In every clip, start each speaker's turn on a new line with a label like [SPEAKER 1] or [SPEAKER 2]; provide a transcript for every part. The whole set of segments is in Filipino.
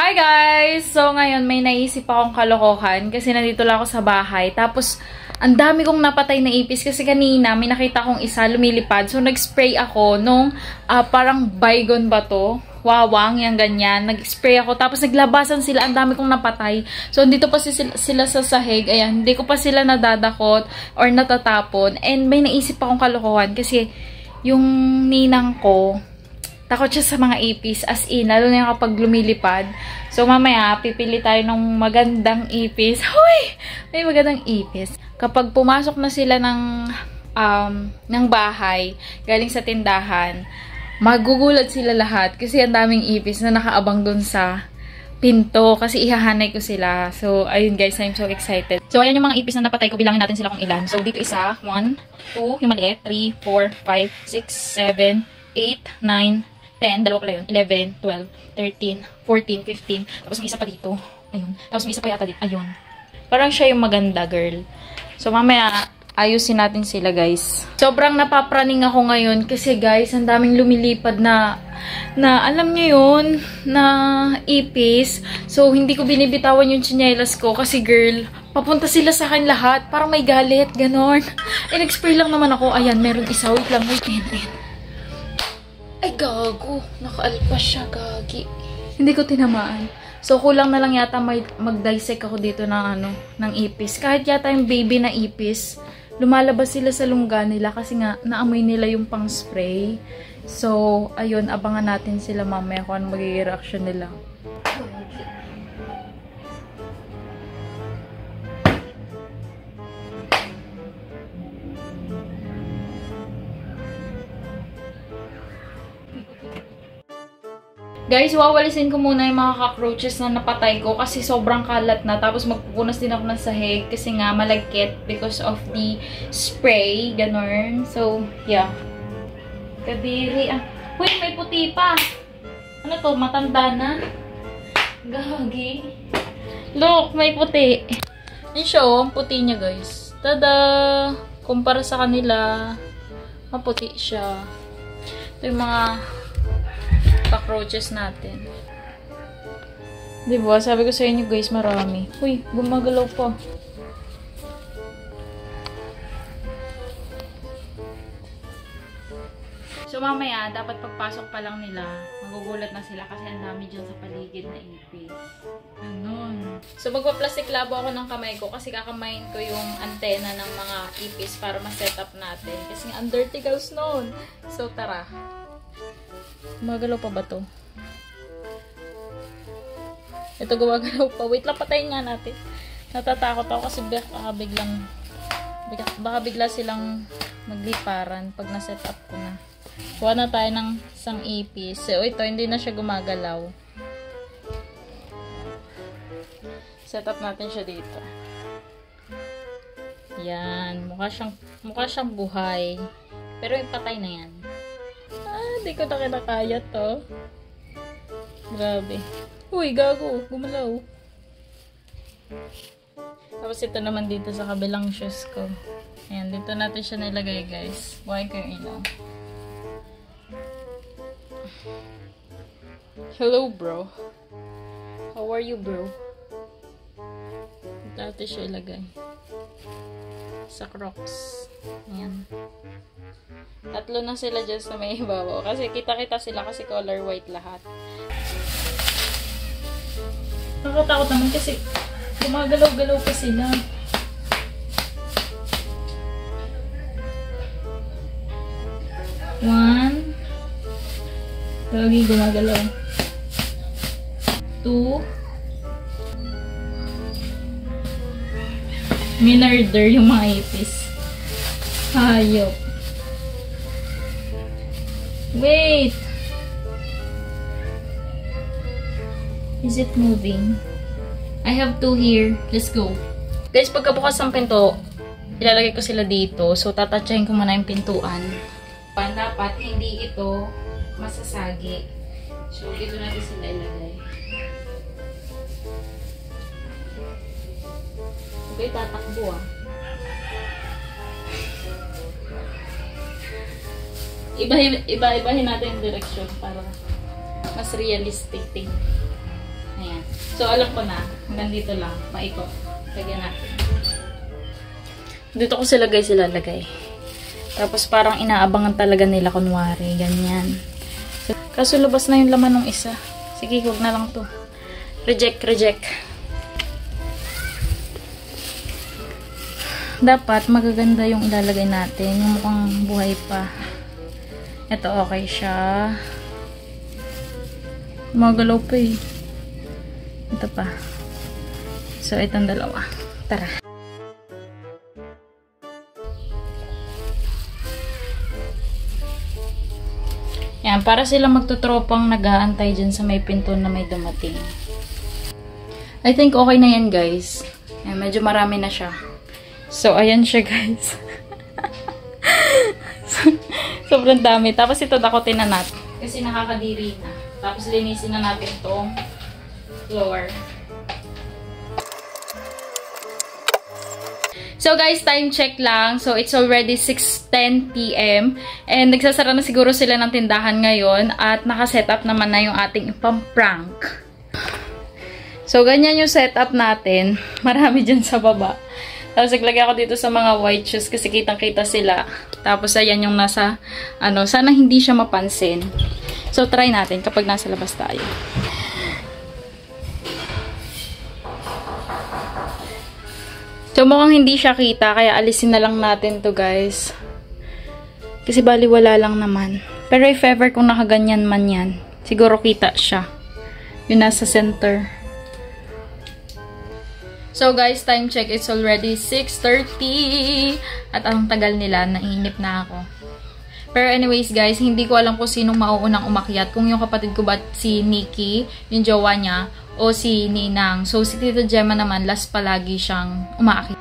[SPEAKER 1] Hi guys! So ngayon may naisip akong kalokohan kasi nandito lang ako sa bahay. Tapos ang dami kong napatay na ipis kasi kanina may nakita kong isa lumilipad. So nag-spray ako nung parang baygon ba to? Wawang, yung ganyan. Nag-spray ako. Tapos naglabasan sila. Ang dami kong napatay. So dito pa sila sa sahig. Ayan, hindi ko pa sila nadadakot or natatapon. And may naisip akong kalokohan kasi yung ninang ko, takot siya sa mga ipis, as in, lalo na yung kapag lumilipad. So, mamaya, pipili tayo ng magandang ipis. Hoy! May magandang ipis. Kapag pumasok na sila ng bahay, galing sa tindahan, magugulat sila lahat kasi ang daming ipis na nakaabang dun sa pinto kasi ihahanay ko sila. So, ayun guys, I'm so excited. So, ayan yung mga ipis na napatay ko. Bilangin natin sila kung ilan. So, dito isa, 1, 2, yung maliit, 3, 4, 5, 6, 7, 8, 9, 10, dalawa pala yun, 11, 12, 13, 14, 15, tapos may isa pa dito, ayun, tapos may isa pa yata dito, ayun. Parang siya yung maganda, girl. So, mamaya, ayusin natin sila, guys. Sobrang napapraning ako ngayon kasi, guys, ang daming lumilipad na alam nyo yun, na ipis. So, hindi ko binibitawan yung tsinelas ko kasi, girl, papunta sila sa akin lahat, parang may galit, ganon. In-spray lang naman ako, ayan, meron isa, wait lang, wait, ayan. Ay, gago. Nakaalpas siya, gagi. Hindi ko tinamaan. So, kulang na lang yata mag-dissect ako dito ng ipis. Kahit yata yung baby na ipis, lumalabas sila sa lungga nila kasi nga naamoy nila yung pang-spray. So, ayun, abangan natin sila mamaya kung ano magiging reaction nila. Guys, wawalisin ko muna yung mga cockroaches na napatay ko kasi sobrang kalat na. Tapos magpupunas din ako ng sahig kasi nga malagkit because of the spray. Ganon. So, yeah. Kadiri. Uy, may puti pa. Ano to? Matanda na? Gagi. Look, may puti. Yan siya, oh. Ang puti niya, guys. Tada! Kumpara sa kanila, maputi siya. Ito yung mga cockroaches natin. Diba? Sabi ko sa inyo guys, marami. Uy, gumagalaw pa. So mamaya, dapat pagpasok pa lang nila, magugulat na sila kasi ang dami dyan sa paligid na ipis. Ganon. So magpa-plastic labo ako ng kamay ko kasi kakamayin ko yung antena ng mga ipis para ma-set up natin. Kasi ang dirty girls noon. So tara. Gumagalaw pa ba to? Ito gumagalaw pa. Wait lang, patayin nga natin. Natatakot ako kasi baka bigla silang magliparan pag na-set up ko na. Kuha na tayo ng isang ipis. So, ito, hindi na siya gumagalaw. Set up natin siya dito. Yan. Mukha siyang buhay. Pero yung patay na yan. Hindi ko na kinakaya to. Grabe. Uy, gago. Gumalaw. Tapos ito naman dito sa kabilang shoes ko. Ayan, dito natin siya nilagay, guys. Buhay ko yung ilaw. Hello, bro. How are you, bro? Dito natin siya ilagay. Sa Crocs. Ayan. Tatlo na sila dyan sa may ibabaw. Kasi kita-kita sila kasi color white lahat. Nakatakot naman kasi gumagalaw-galaw pa sila. One. Lagi gumagalaw. 2. Minarder yung mga ipis. Hayop. Wait! Is it moving? I have 2 here. Let's go. Guys, pagkabukas ng pinto, ilalagay ko sila dito. So, tatatsahin ko muna yung pintuan. Dapat hindi ito masasagi. So, dito natin sila ilagay. Okay, tatakbo ah. Iba-ibahin natin yung direksyon para mas realistic thing. Ayan. So, alam ko na. Hanggang dito lang. Maikot. Lagyan natin. Dito ko sila guys ilalagay. Tapos parang inaabangan talaga nila kunwari. Ganyan. So, kaso labas na yung laman ng isa. Sige, huwag na lang to. Reject, reject. Dapat magaganda yung ilalagay natin. Yung mukhang buhay pa. Ito okay siya. Magalaw pa eh. Ito pa. So, itong dalawa. Tara. Yan, para sila magtutropang nag-aantay dyan sa may pinto na may dumating. I think okay na yan, guys. Yan, medyo marami na siya. So, ayan siya, guys. Sobrang dami. Tapos ito, dakotin na natin. Kasi nakakadiri na. Tapos linisin na natin itong floor. So guys, time check lang. So it's already 6:10 PM. And nagsasara na siguro sila ng tindahan ngayon. At nakasetup naman na yung ating pang-prank. So ganyan yung setup natin. Marami dyan sa baba. Tapos naglagay ako dito sa mga white shoes kasi kitang-kita sila. Tapos ayan yung nasa, sana hindi siya mapansin. So try natin kapag nasa labas tayo. So, mukhang hindi siya kita, kaya alisin na lang natin to guys. Kasi baliwala lang naman. Pero if ever kung nakaganyan man yan, siguro kita siya. Yung nasa center. So guys, time check. It's already 6:30. At ang tagal nila, naiinip na ako. Pero anyways guys, hindi ko alam kung sinong mauunang umakyat. Kung yung kapatid ko ba si Nikki, yung jowa niya, o si Ninang. So, si Tito Gemma naman, last palagi siyang umaakit.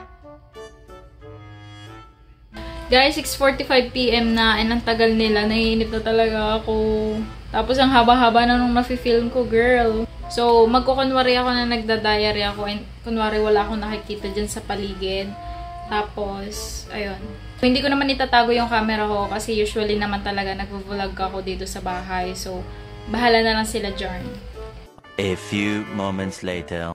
[SPEAKER 1] Guys, 6:45 PM na, and ang tagal nila, naiinip na talaga ako. Tapos, ang haba-haba na nung nafe-film ko, girl. So, magkukunwari ako na nagda-diary ako, and kunwari wala akong nakikita dyan sa paligid. Tapos, ayun. Hindi ko naman itatago yung camera ko, kasi usually naman talaga nag-vlog ako dito sa bahay. So, bahala na lang sila dyan.
[SPEAKER 2] A few moments later.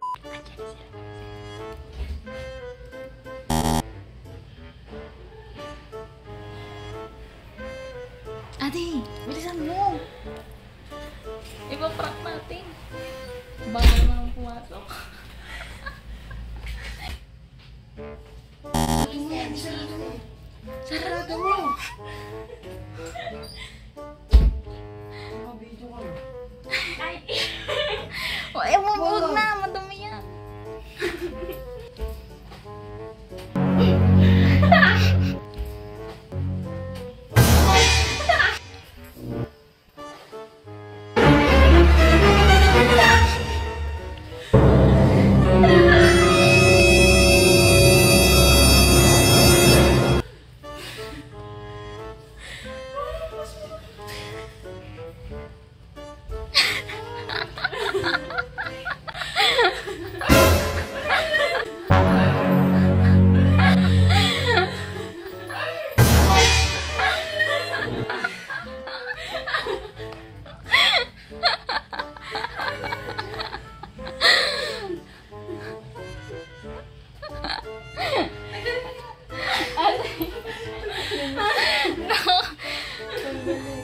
[SPEAKER 1] Ate, bilisan mo! Ipa-prank natin. Bago naman pumasok. Sarado mo! Ay, huwag na. Madumi yan.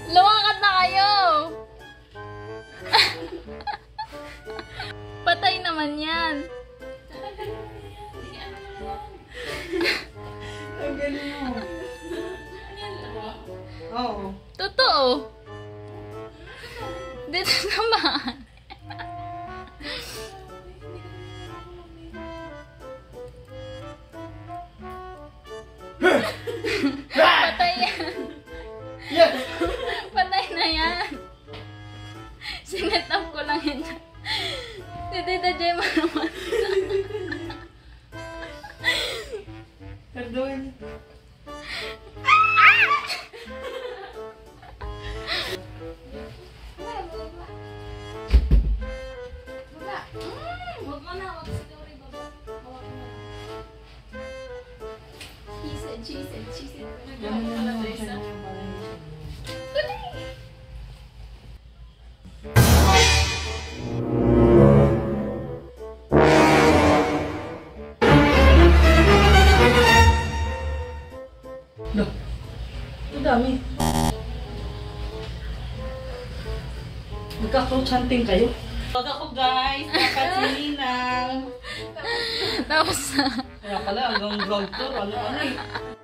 [SPEAKER 1] Lumakat na kayo! Patay naman yan.
[SPEAKER 3] Ang galing mo. Oo.
[SPEAKER 1] Totoo. Dito naman. Patay yan.
[SPEAKER 3] Yes!
[SPEAKER 1] Patay na yan. Sinet up ko lang yun. Si Tita Gemma naman.
[SPEAKER 3] Perdón.
[SPEAKER 1] Huwag mo na. Huwag si Tori baba. Hawak mo na. He said, she said, she said. Nagawa ko pala tayo sa...
[SPEAKER 3] Ang dami. Magka-couch hunting kayo. Pag ako guys, dapat si Ninang.
[SPEAKER 1] Tapos,
[SPEAKER 3] Kaya pala hanggang ground tour, ano eh.